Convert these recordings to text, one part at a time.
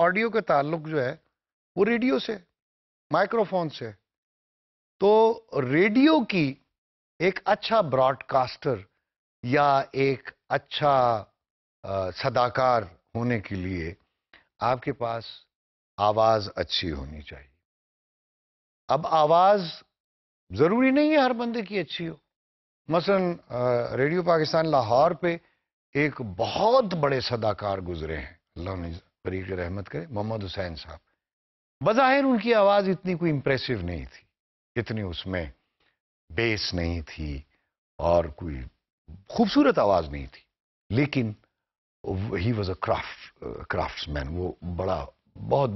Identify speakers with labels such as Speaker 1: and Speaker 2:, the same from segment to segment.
Speaker 1: Audio کا تعلق جو ہے وہ ریڈیو سے، مائکرو فون سے. تو ریڈیو کی ایک اچھا براڈ کاسٹر یا ایک اچھا صداکار ہونے کے لیے آپ کے پاس آواز اچھی ہونی چاہیے. اب آواز ضروری نہیں ہے ہر بندے کی اچھی ہو. مثلا ریڈیو پاکستان لاہور پہ ایک بہت بڑے صداکار گزرے ہیں، اللہ نے بریک رحمت کرے، محمد حسین صاحب. بظاہر ان کی آواز اتنی کوئی امپریسو نہیں تھی، اتنی اس میں بیس نہیں تھی اور کوئی خوبصورت آواز نہیں تھی، لیکن ہی واز اے کرافٹس مین. وہ بہت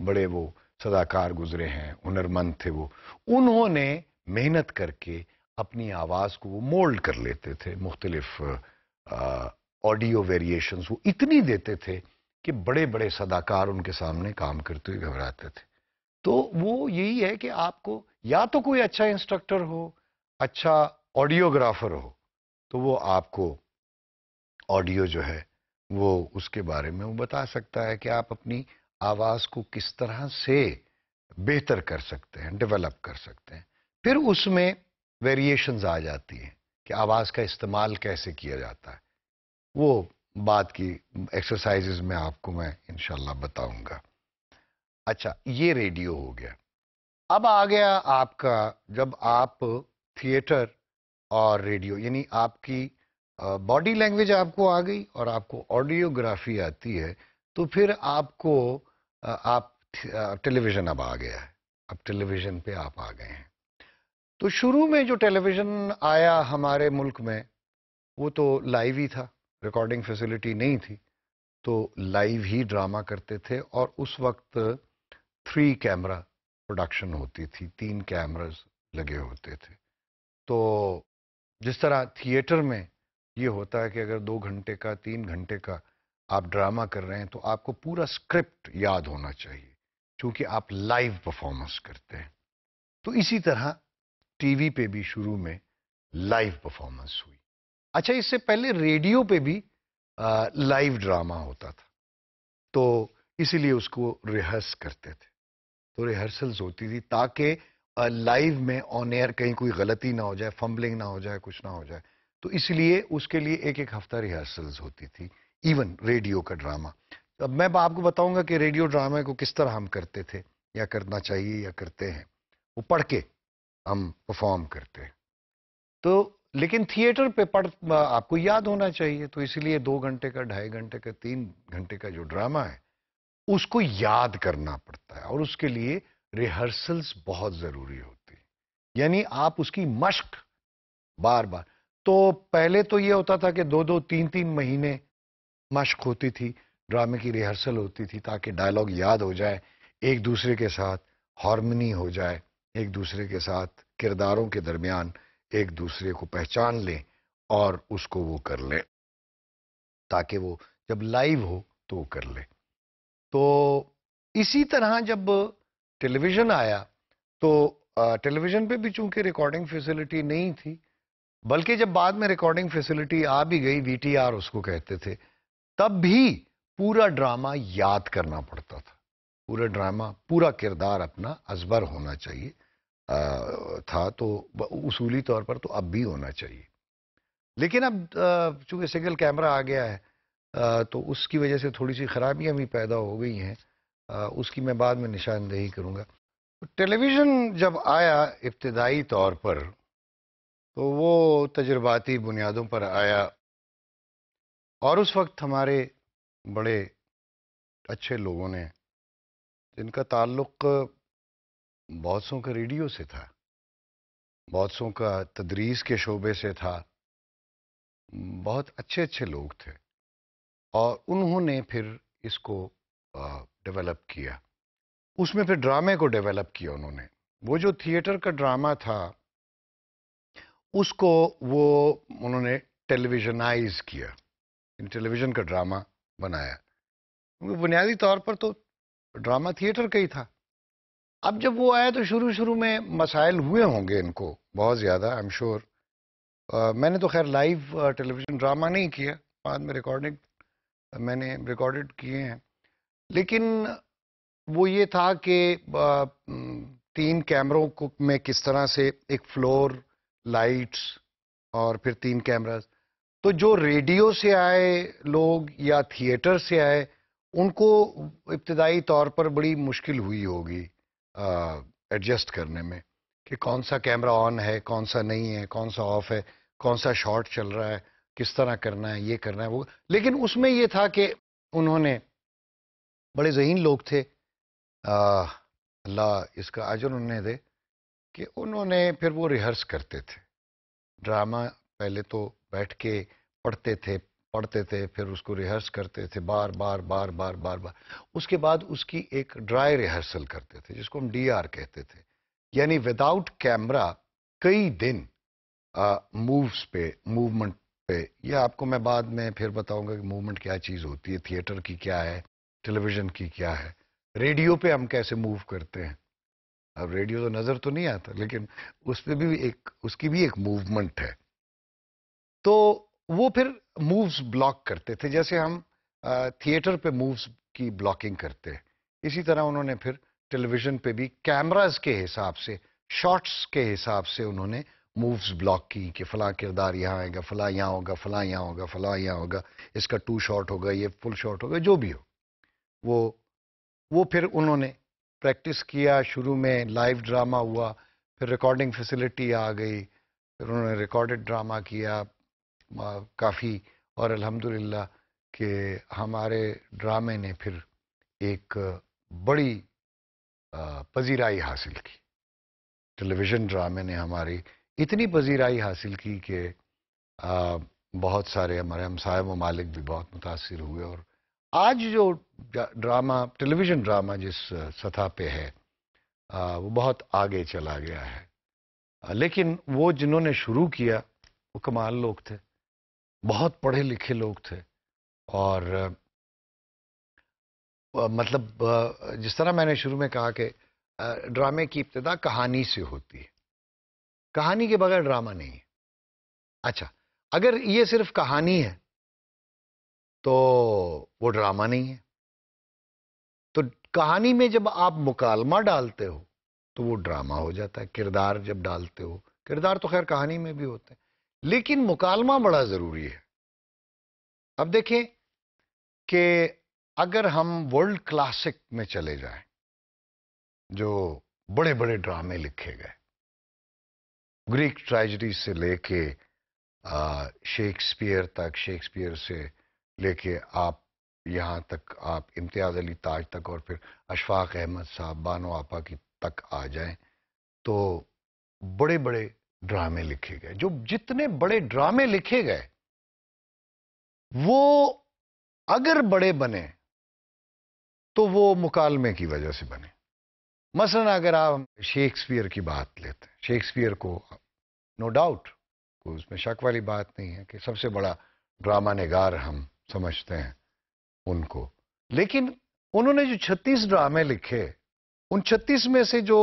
Speaker 1: بڑے وہ صداکار گزرے ہیں، ہنرمند تھے وہ. انہوں نے محنت کر کے اپنی آواز کو وہ مولڈ کر لیتے تھے، مختلف آڈیو ویریشنز وہ اتنی دیتے تھے کہ بڑے بڑے صداکار ان کے سامنے کام کرتے ہوئے گھبراتے تھے. تو وہ یہی ہے کہ آپ کو یا تو کوئی اچھا انسٹرکٹر ہو، اچھا آڈیوگرافر ہو، تو وہ آپ کو آڈیو جو ہے وہ اس کے بارے میں وہ بتا سکتا ہے کہ آپ اپنی آواز کو کس طرح سے بہتر کر سکتے ہیں، ڈیولپ کر سکتے ہیں. پھر اس میں ویریشنز آ جاتی ہیں کہ آواز کا استعمال کیسے کیا جاتا ہے. وہ بات کی ایکسرسائزز میں آپ کو میں انشاءاللہ بتاؤں گا. اچھا، یہ ریڈیو ہو گیا. اب آ گیا آپ کا، جب آپ تھیٹر اور ریڈیو، یعنی آپ کی باڈی لینگویج آپ کو آ گئی اور آپ کو آڈیوگرافی آتی ہے، تو پھر آپ کو آپ ٹیلی ویژن اب آ گیا ہے. اب ٹیلی ویژن پہ آپ آ گئے ہیں. تو شروع میں جو ٹیلی ویژن آیا ہمارے ملک میں وہ تو لائیو ہی تھا، ریکارڈنگ فیسلٹی نہیں تھی، تو لائیو ہی ڈرامہ کرتے تھے. اور اس وقت 3 کیمرہ پروڈکشن ہوتی تھی، 3 کیمراز لگے ہوتے تھے. تو جس طرح تھیٹر میں یہ ہوتا ہے کہ اگر 2 گھنٹے کا 3 گھنٹے کا آپ ڈرامہ کر رہے ہیں تو آپ کو پورا اسکرپٹ یاد ہونا چاہیے، چونکہ آپ لائیو پرفارمنس کرتے ہیں. تو اسی طرح ٹی وی پہ بھی شروع میں لائیو پرفارمنس ہوئی. اچھا، اس سے پہلے ریڈیو پہ بھی لائیو ڈرامہ ہوتا تھا، تو اسی لیے اس کو ریہرس کرتے تھے. تو ریہرسلز ہوتی تھی تاکہ لائیو میں آن ایئر کہیں کوئی غلطی نہ ہو جائے، فمبلنگ نہ ہو جائے، کچھ نہ ہو جائے. تو اس لیے اس کے لیے ایک ایک ہفتہ ریہرسلز ہوتی تھی. ایون ریڈیو کا ڈرامہ، اب میں آپ کو بتاؤں گا کہ ریڈیو ڈرامے کو کس طرح ہم کرتے تھے یا کرنا چاہیے یا کرتے ہیں. وہ پڑھ کے ہم پرفارم کرتے ہیں. تو لیکن تھیٹر پہ آپ کو یاد ہونا چاہیے، تو اسی لیے 2 گھنٹے کا، 2.5 گھنٹے کا، 3 گھنٹے کا جو ڈرامہ ہے اس کو یاد کرنا پڑتا ہے، اور اس کے لیے ریہرسلز بہت ضروری ہوتی ہے. یعنی آپ اس کی مشق بار بار. تو پہلے تو یہ ہوتا تھا کہ 2 3 مہینے مشق ہوتی تھی، ڈرامے کی ریہرسل ہوتی تھی تاکہ ڈائلاگ یاد ہو جائے، ایک دوسرے کے ساتھ ہارمنی ہو جائے، ایک دوسرے کے ساتھ کرداروں کے درمیان ایک دوسرے کو پہچان لیں اور اس کو وہ کر لیں تاکہ وہ جب لائیو ہو تو وہ کر لیں. تو اسی طرح جب ٹیلی ویژن آیا تو ٹیلی ویژن پہ بھی چونکہ ریکارڈنگ فیسلٹی نہیں تھی، بلکہ جب بعد میں ریکارڈنگ فیسلٹی آ بھی گئی، وی ٹی آر اس کو کہتے تھے، تب بھی پورا ڈرامہ یاد کرنا پڑتا تھا. پورا ڈرامہ، پورا کردار اپنا ازبر ہونا چاہیے تھا. تو اصولی طور پر تو اب بھی ہونا چاہیے. لیکن اب چونکہ سنگل کیمرہ آ گیا ہے تو اس کی وجہ سے تھوڑی سی خرابیاں بھی پیدا ہو گئی ہیں، اس کی میں بعد میں نشاندہی کروں گا. ٹیلی ویژن جب آیا ابتدائی طور پر تو وہ تجرباتی بنیادوں پر آیا، اور اس وقت ہمارے بڑے اچھے لوگوں نے، جن کا تعلق بہت سوں کا ریڈیو سے تھا، بہت سوں کا تدریس کے شعبے سے تھا، بہت اچھے اچھے لوگ تھے، اور انہوں نے پھر اس کو ڈیولپ کیا. اس میں پھر ڈرامے کو ڈیولپ کیا انہوں نے. وہ جو تھیٹر کا ڈرامہ تھا اس کو وہ انہوں نے ٹیلی ویژنائز کیا، ٹیلی ویژن کا ڈرامہ بنایا. بنیادی طور پر تو ڈرامہ تھیٹر کا ہی تھا. اب جب وہ آیا تو شروع میں مسائل ہوئے ہوں گے ان کو بہت زیادہ، آئی ایم شیور. میں نے تو خیر لائیو ٹیلی ویژن ڈرامہ نہیں کیا، بعد میں ریکارڈنگ میں نے ریکارڈڈ کیے ہیں. لیکن وہ یہ تھا کہ 3 کیمروں میں کس طرح سے ایک فلور، لائٹس اور پھر 3 کیمراز. تو جو ریڈیو سے آئے لوگ یا تھیٹر سے آئے ان کو ابتدائی طور پر بڑی مشکل ہوئی ہوگی ایڈجسٹ کرنے میں کہ کون سا کیمرہ آن ہے، کون سا نہیں ہے، کون سا آف ہے، کون سا شاٹ چل رہا ہے، کس طرح کرنا ہے، یہ کرنا ہے وہ. لیکن اس میں یہ تھا کہ انہوں نے، بڑے ذہین لوگ تھے، اللہ اس کا اجر انہیں دے، کہ انہوں نے پھر وہ ریہرس کرتے تھے ڈرامہ. پہلے تو بیٹھ کے پڑھتے تھے پھر اس کو ریہرس کرتے تھے بار بار بار بار بار بار. اس کے بعد اس کی ایک ڈرائی ریہرسل کرتے تھے جس کو ہم ڈی آر کہتے تھے، یعنی وداؤٹ کیمرہ کئی دن مووز پہ، موومنٹ پہ. یہ آپ کو میں بعد میں پھر بتاؤں گا کہ موومنٹ کیا چیز ہوتی ہے، تھیٹر کی کیا ہے، ٹیلی ویژن کی کیا ہے، ریڈیو پہ ہم کیسے موو کرتے ہیں. اب ریڈیو تو نظر تو نہیں آتا لیکن اس پہ بھی اس کی بھی ایک موومنٹ ہے. تو وہ پھر مووز بلاک کرتے تھے جیسے ہم تھیٹر پہ مووز کی بلاکنگ کرتے ہیں. اسی طرح انہوں نے پھر ٹیلی ویژن پہ بھی کیمراز کے حساب سے، شارٹس کے حساب سے انہوں نے مووز بلاک کی کہ فلاں کردار یہاں آئے گا، فلاں یہاں ہوگا، فلاں یہاں ہوگا، فلاں یہاں ہوگا، اس کا 2 شاٹ ہوگا، یہ فل شاٹ ہوگا، جو بھی ہو. وہ پھر انہوں نے پریکٹس کیا. شروع میں لائیو ڈرامہ ہوا، پھر ریکارڈنگ فیسلٹی آ گئی، پھر انہوں نے ریکارڈڈ ڈرامہ کیا کافی. اور الحمدللہ کہ ہمارے ڈرامے نے پھر ایک بڑی پذیرائی حاصل کی. ٹیلی ویژن ڈرامے نے ہماری اتنی پذیرائی حاصل کی کہ بہت سارے ہمارے ہمسائے ممالک بھی بہت متاثر ہوئے. اور آج جو ڈرامہ، ٹیلی ویژن ڈرامہ جس سطح پہ ہے وہ بہت آگے چلا گیا ہے. لیکن وہ جنہوں نے شروع کیا وہ کمال لوگ تھے، بہت پڑھے لکھے لوگ تھے. اور مطلب جس طرح میں نے شروع میں کہا کہ ڈرامے کی ابتدا کہانی سے ہوتی ہے، کہانی کے بغیر ڈرامہ نہیں ہے. اچھا، اگر یہ صرف کہانی ہے تو وہ ڈرامہ نہیں ہے. تو کہانی میں جب آپ مکالمہ ڈالتے ہو تو وہ ڈرامہ ہو جاتا ہے. کردار جب ڈالتے ہو، کردار تو خیر کہانی میں بھی ہوتے ہیں لیکن مکالمہ بڑا ضروری ہے. اب دیکھیں کہ اگر ہم ورلڈ کلاسک میں چلے جائیں، جو بڑے بڑے ڈرامے لکھے گئے، گریک ٹریجڈی سے لے کے شیکسپیئر تک، شیکسپیئر سے لے کے آپ یہاں تک، آپ امتیاز علی تاج تک، اور پھر اشفاق احمد صاحب، بانو آپا کی تک آ جائیں، تو بڑے بڑے ڈرامے لکھے گئے. جو جتنے بڑے ڈرامے لکھے گئے وہ اگر بڑے بنے تو وہ مکالمے کی وجہ سے بنے. مثلا اگر آپ شیکسپیئر کی بات لیتے ہیں، شیکسپیئر کو نو ڈاؤٹ، اس میں شک والی بات نہیں ہے کہ سب سے بڑا ڈرامہ نگار ہم سمجھتے ہیں ان کو. لیکن انہوں نے جو 36 ڈرامے لکھے، ان 36 میں سے جو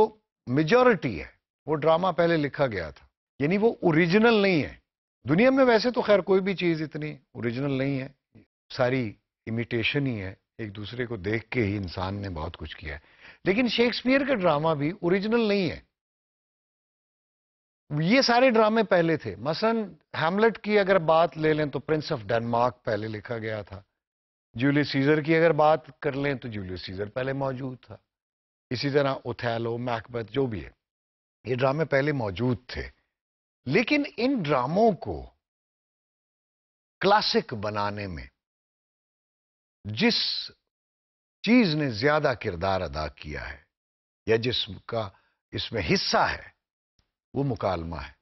Speaker 1: میجورٹی ہے وہ ڈرامہ پہلے لکھا گیا تھا، یعنی وہ اوریجنل نہیں ہے. دنیا میں ویسے تو خیر کوئی بھی چیز اتنی اوریجنل نہیں ہے، ساری امیٹیشن ہی ہے، ایک دوسرے کو دیکھ کے ہی انسان نے بہت کچھ کیا ہے. لیکن شیکسپیئر کا ڈرامہ بھی اوریجنل نہیں ہے. یہ سارے ڈرامے پہلے تھے. مثلا ہیملٹ کی اگر بات لے لیں تو پرنس آف ڈنمارک پہلے لکھا گیا تھا. جولیس سیزر کی اگر بات کر لیں تو جولیس سیزر پہلے موجود تھا. اسی طرح اوتھیلو، میکبتھ، جو بھی ہے، یہ ڈرامے پہلے موجود تھے. لیکن ان ڈراموں کو کلاسک بنانے میں جس چیز نے زیادہ کردار ادا کیا ہے یا جس کا اس میں حصہ ہے وہ مکالمہ ہے.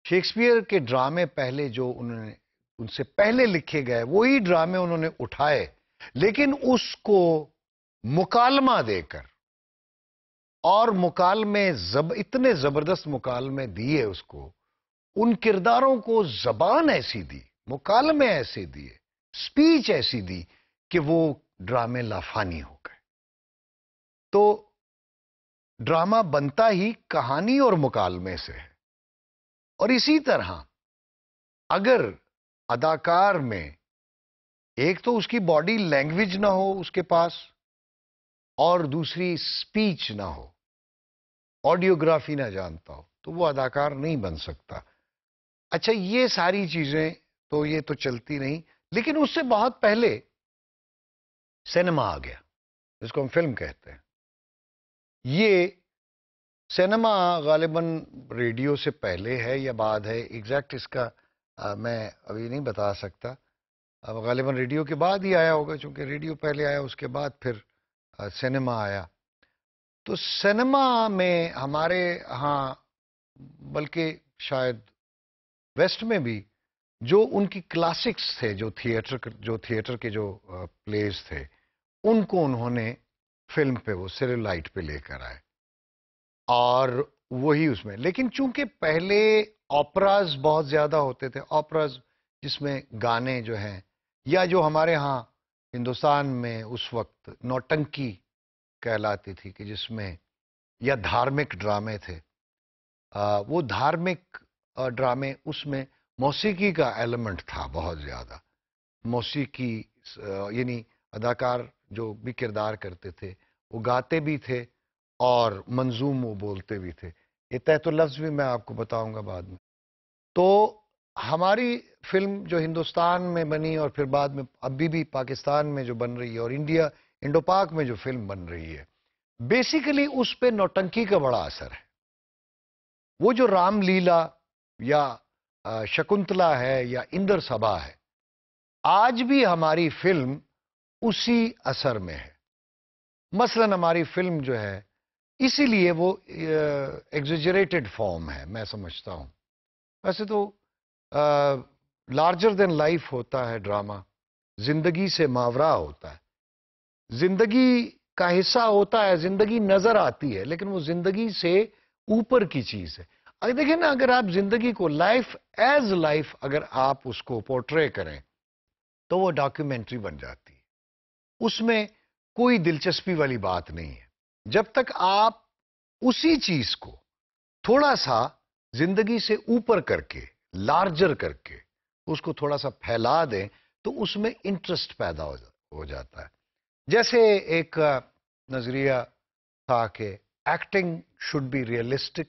Speaker 1: شیکسپیئر کے ڈرامے پہلے جو انہوں نے ان سے پہلے لکھے گئے وہی ڈرامے انہوں نے اٹھائے، لیکن اس کو مکالمہ دے کر، اور مکالمے اتنے زبردست مکالمے دیے اس کو، ان کرداروں کو زبان ایسی دی، مکالمے ایسے دیے، سپیچ ایسی دی کہ وہ ڈرامے لافانی ہو گئے. تو ڈرامہ بنتا ہی کہانی اور مکالمے سے ہے. اور اسی طرح اگر اداکار میں ایک تو اس کی باڈی لینگویج نہ ہو اس کے پاس، اور دوسری سپیچ نہ ہو، آڈیوگرافی نہ جانتا ہو، تو وہ اداکار نہیں بن سکتا۔ اچھا یہ ساری چیزیں تو یہ تو چلتی نہیں، لیکن اس سے بہت پہلے سینما آ گیا، جس کو ہم فلم کہتے ہیں۔ یہ سینما غالباً ریڈیو سے پہلے ہے یا بعد ہے، ایگزیکٹ اس کا میں ابھی نہیں بتا سکتا۔ اب غالباً ریڈیو کے بعد ہی آیا ہوگا، چونکہ ریڈیو پہلے آیا، اس کے بعد پھر سینما آیا۔ تو سینما میں ہمارے ہاں، بلکہ شاید ویسٹ میں بھی، جو ان کی کلاسکس تھے، جو تھیٹر کے جو پلیز تھے، ان کو انہوں نے فلم پہ، وہ سیلولائٹ پہ لے کر آئے، اور وہی اس میں۔ لیکن چونکہ پہلے آپراز بہت زیادہ ہوتے تھے، آپراز جس میں گانے جو ہیں، یا جو ہمارے ہاں ہندوستان میں اس وقت نوٹنکی کہلاتی تھی، کہ جس میں، یا دھارمک ڈرامے تھے، وہ دھارمک ڈرامے، اس میں موسیقی کا ایلیمنٹ تھا بہت زیادہ۔ موسیقی، یعنی اداکار جو بھی کردار کرتے تھے وہ گاتے بھی تھے اور منظوم وہ بولتے بھی تھے۔ یہ تحت لفظ بھی میں آپ کو بتاؤں گا بعد میں۔ تو ہماری فلم جو ہندوستان میں بنی، اور پھر بعد میں ابھی بھی پاکستان میں جو بن رہی ہے، اور انڈو پاک میں جو فلم بن رہی ہے، بیسیکلی اس پہ نوٹنکی کا بڑا اثر ہے۔ وہ جو رام لیلا یا شکنتلا ہے یا اندر سبھا ہے، آج بھی ہماری فلم اسی اثر میں ہے۔ مثلا ہماری فلم جو ہے، اسی لیے وہ ایگزیجریٹڈ فارم ہے، میں سمجھتا ہوں۔ ویسے تو لارجر دین لائف ہوتا ہے ڈرامہ، زندگی سے ماورا ہوتا ہے، زندگی کا حصہ ہوتا ہے، زندگی نظر آتی ہے، لیکن وہ زندگی سے اوپر کی چیز ہے۔ اگر دیکھیں نا، اگر آپ زندگی کو لائف ایز لائف اگر آپ اس کو پورٹرے کریں، تو وہ ڈاکیومنٹری بن جاتی ہے۔ اس میں کوئی دلچسپی والی بات نہیں ہے۔ جب تک آپ اسی چیز کو تھوڑا سا زندگی سے اوپر کر کے، لارجر کر کے، اس کو تھوڑا سا پھیلا دیں، تو اس میں انٹرسٹ پیدا ہو جاتا ہے۔ جیسے ایک نظریہ تھا کہ acting should be realistic,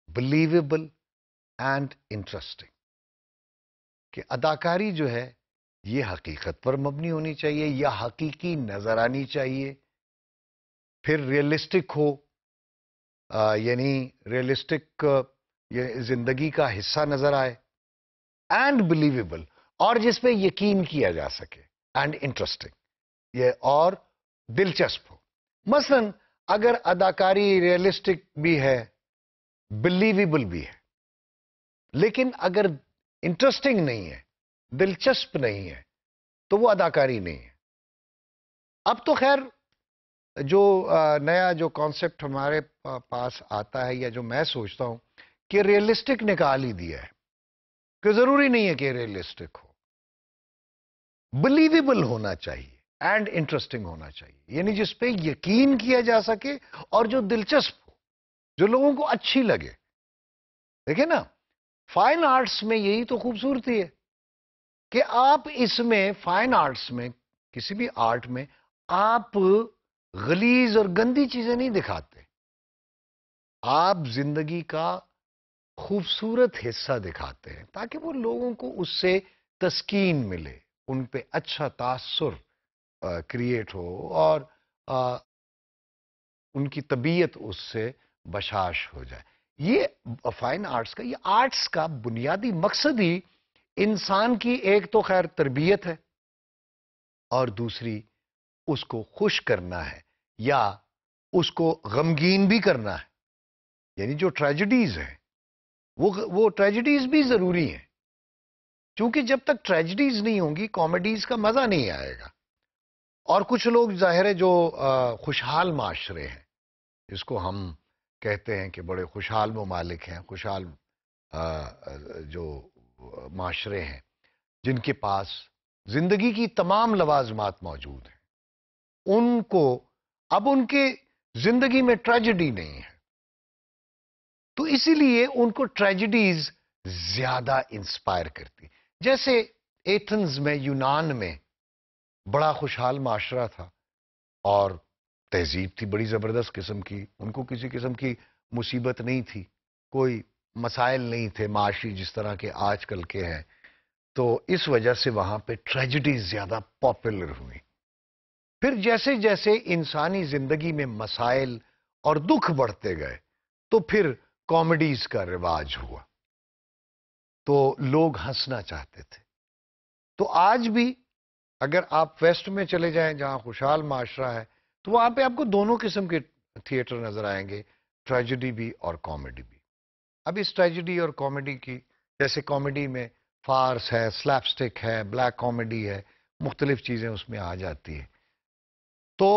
Speaker 1: believable and interesting, کہ اداکاری جو ہے یہ حقیقت پر مبنی ہونی چاہیے، یا حقیقی نظر آنی چاہیے، پھر ریئلسٹک ہو، یعنی ریئلسٹک یہ زندگی کا حصہ نظر آئے، اینڈ بلیویبل، اور جس پہ یقین کیا جا سکے، اینڈ انٹرسٹنگ، یہ اور دلچسپ ہو۔ مثلا اگر اداکاری ریئلسٹک بھی ہے، بلیویبل بھی ہے، لیکن اگر انٹرسٹنگ نہیں ہے، دلچسپ نہیں ہے، تو وہ اداکاری نہیں ہے۔ اب تو خیر جو نیا جو کانسیپٹ ہمارے پاس آتا ہے، یا جو میں سوچتا ہوں، کہ ریئلسٹک نکال ہی دیا ہے، کہ ضروری نہیں ہے کہ ریئلسٹک ہو، بلیویبل ہونا چاہیے، اینڈ انٹرسٹنگ ہونا چاہیے، یعنی جس پہ یقین کیا جا سکے، اور جو دلچسپ ہو، جو لوگوں کو اچھی لگے۔ دیکھیں نا، فائن آرٹس میں یہی تو خوبصورتی ہے، کہ آپ اس میں، فائن آرٹس میں، کسی بھی آرٹ میں، آپ غلیظ اور گندی چیزیں نہیں دکھاتے، آپ زندگی کا خوبصورت حصہ دکھاتے ہیں، تاکہ وہ لوگوں کو اس سے تسکین ملے، ان پہ اچھا تاثر کریٹ ہو، اور ان کی طبیعت اس سے بشاش ہو جائے۔ یہ فائن آرٹس کا، یہ آرٹس کا بنیادی مقصد ہی انسان کی ایک تو خیر تربیت ہے، اور دوسری اس کو خوش کرنا ہے، یا اس کو غمگین بھی کرنا ہے۔ یعنی جو ٹریجڈیز ہیں، وہ ٹریجڈیز بھی ضروری ہیں، چونکہ جب تک ٹریجڈیز نہیں ہوں گی، کامیڈیز کا مزہ نہیں آئے گا۔ اور کچھ لوگ ظاہر ہے جو خوشحال معاشرے ہیں، جس کو ہم کہتے ہیں کہ بڑے خوشحال ممالک ہیں، خوشحال جو معاشرے ہیں، جن کے پاس زندگی کی تمام لوازمات موجود ہیں، ان کو اب ان کے زندگی میں ٹریجڈی نہیں ہے، تو اسی لیے ان کو ٹریجڈیز زیادہ انسپائر کرتی۔ جیسے ایتھنز میں، یونان میں بڑا خوشحال معاشرہ تھا اور تہذیب تھی بڑی زبردست قسم کی. ان کو کسی قسم کی مصیبت نہیں تھی, کوئی مسائل نہیں تھے معاشی جس طرح کے آج کل کے ہیں. تو اس وجہ سے وہاں پہ ٹریجڈیز زیادہ پاپولر ہوئی. پھر جیسے جیسے انسانی زندگی میں مسائل اور دکھ بڑھتے گئے تو پھر کامیڈیز کا رواج ہوا, تو لوگ ہنسنا چاہتے تھے. تو آج بھی اگر آپ ویسٹ میں چلے جائیں جہاں خوشحال معاشرہ ہے تو وہاں پہ آپ کو دونوں قسم کے تھیٹر نظر آئیں گے, ٹریجڈی بھی اور کامیڈی بھی. اب اس ٹریجڈی اور کامیڈی کی, جیسے کامیڈی میں فارس ہے, سلیپ سٹک ہے, بلیک کامیڈی ہے, مختلف چیزیں اس میں آ جاتی ہیں. تو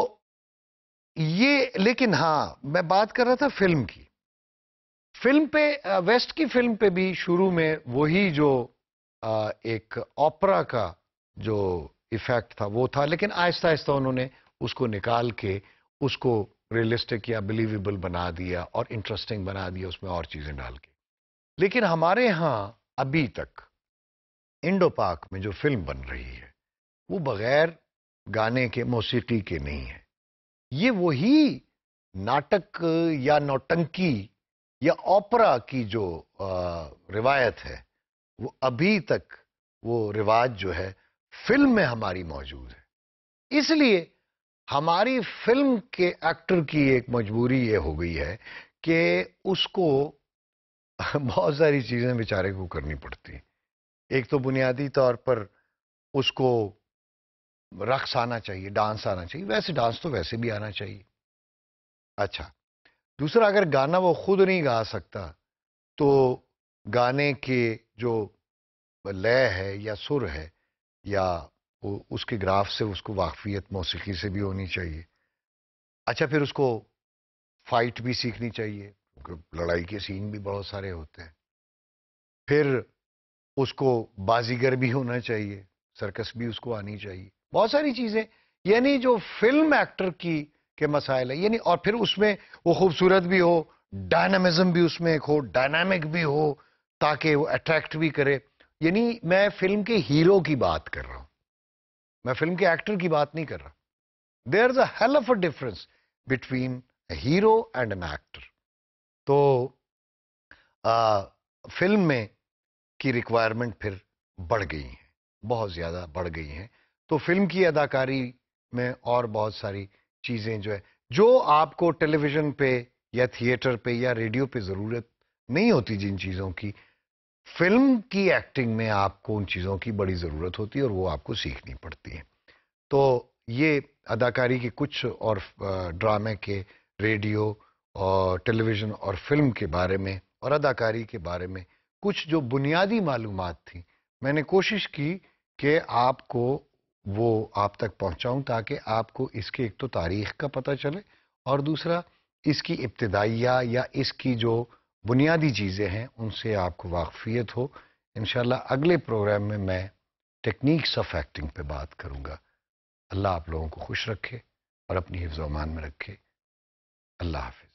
Speaker 1: یہ, لیکن ہاں میں بات کر رہا تھا فلم کی. فلم پہ, ویسٹ کی فلم پہ بھی شروع میں وہی جو ایک اوپرا کا جو ایفیکٹ تھا وہ تھا, لیکن آہستہ آہستہ انہوں نے اس کو نکال کے اس کو ریئلسٹک یا بلیویبل بنا دیا اور انٹرسٹنگ بنا دیا اس میں اور چیزیں ڈال کے. لیکن ہمارے ہاں ابھی تک انڈو پاک میں جو فلم بن رہی ہے وہ بغیر گانے کے, موسیقی کے نہیں ہے. یہ وہی ناٹک یا نوٹنکی یا اوپرا کی جو روایت ہے وہ ابھی تک وہ رواج جو ہے فلم میں ہماری موجود ہے. اس لیے ہماری فلم کے ایکٹر کی ایک مجبوری یہ ہو گئی ہے کہ اس کو بہت ساری چیزیں بیچارے کو کرنی پڑتی ہیں. ایک تو بنیادی طور پر اس کو رقص آنا چاہیے, ڈانس آنا چاہیے. ویسے ڈانس تو ویسے بھی آنا چاہیے. اچھا, دوسرا اگر گانا وہ خود نہیں گا سکتا تو گانے کے جو لے ہے یا سر ہے یا اس کے گراف سے اس کو واقفیت موسیقی سے بھی ہونی چاہیے. اچھا, پھر اس کو فائٹ بھی سیکھنی چاہیے کیونکہ لڑائی کے سین بھی بہت سارے ہوتے ہیں. پھر اس کو بازیگر بھی ہونا چاہیے, سرکس بھی اس کو آنی چاہیے. بہت ساری چیزیں, یعنی جو فلم ایکٹر کی کے مسائل ہے, یعنی اور پھر اس میں وہ خوبصورت بھی ہو, ڈائنامزم بھی اس میں ایک ہو, ڈائنامک بھی ہو تاکہ وہ اٹریکٹ بھی کرے. یعنی میں فلم کے ہیرو کی بات کر رہا ہوں, میں فلم کے ایکٹر کی بات نہیں کر رہا. There is a hell of a difference between a hero and an actor. تو فلم میں کی ریکوائرمنٹ پھر بڑھ گئی ہیں, بہت زیادہ بڑھ گئی ہیں. تو فلم کی اداکاری میں اور بہت ساری چیزیں جو آپ کو ٹیلی ویژن پہ یا تھیٹر پہ یا ریڈیو پہ ضرورت نہیں ہوتی, جن چیزوں کی فلم کی ایکٹنگ میں آپ کو ان چیزوں کی بڑی ضرورت ہوتی ہے اور وہ آپ کو سیکھنی پڑتی ہے. تو یہ اداکاری کے کچھ اور ڈرامے کے, ریڈیو اور ٹیلی ویژن اور فلم کے بارے میں اور اداکاری کے بارے میں کچھ جو بنیادی معلومات تھیں, میں نے کوشش کی کہ آپ کو وہ آپ تک پہنچاؤں تاکہ آپ کو اس کے ایک تو تاریخ کا پتہ چلے اور دوسرا اس کی ابتدائیہ یا اس کی جو بنیادی چیزیں ہیں ان سے آپ کو واقفیت ہو. انشاءاللہ اگلے پروگرام میں میں ٹیکنیکس آف ایکٹنگ پہ بات کروں گا. اللہ آپ لوگوں کو خوش رکھے اور اپنی حفظ و امان میں رکھے. اللہ حافظ.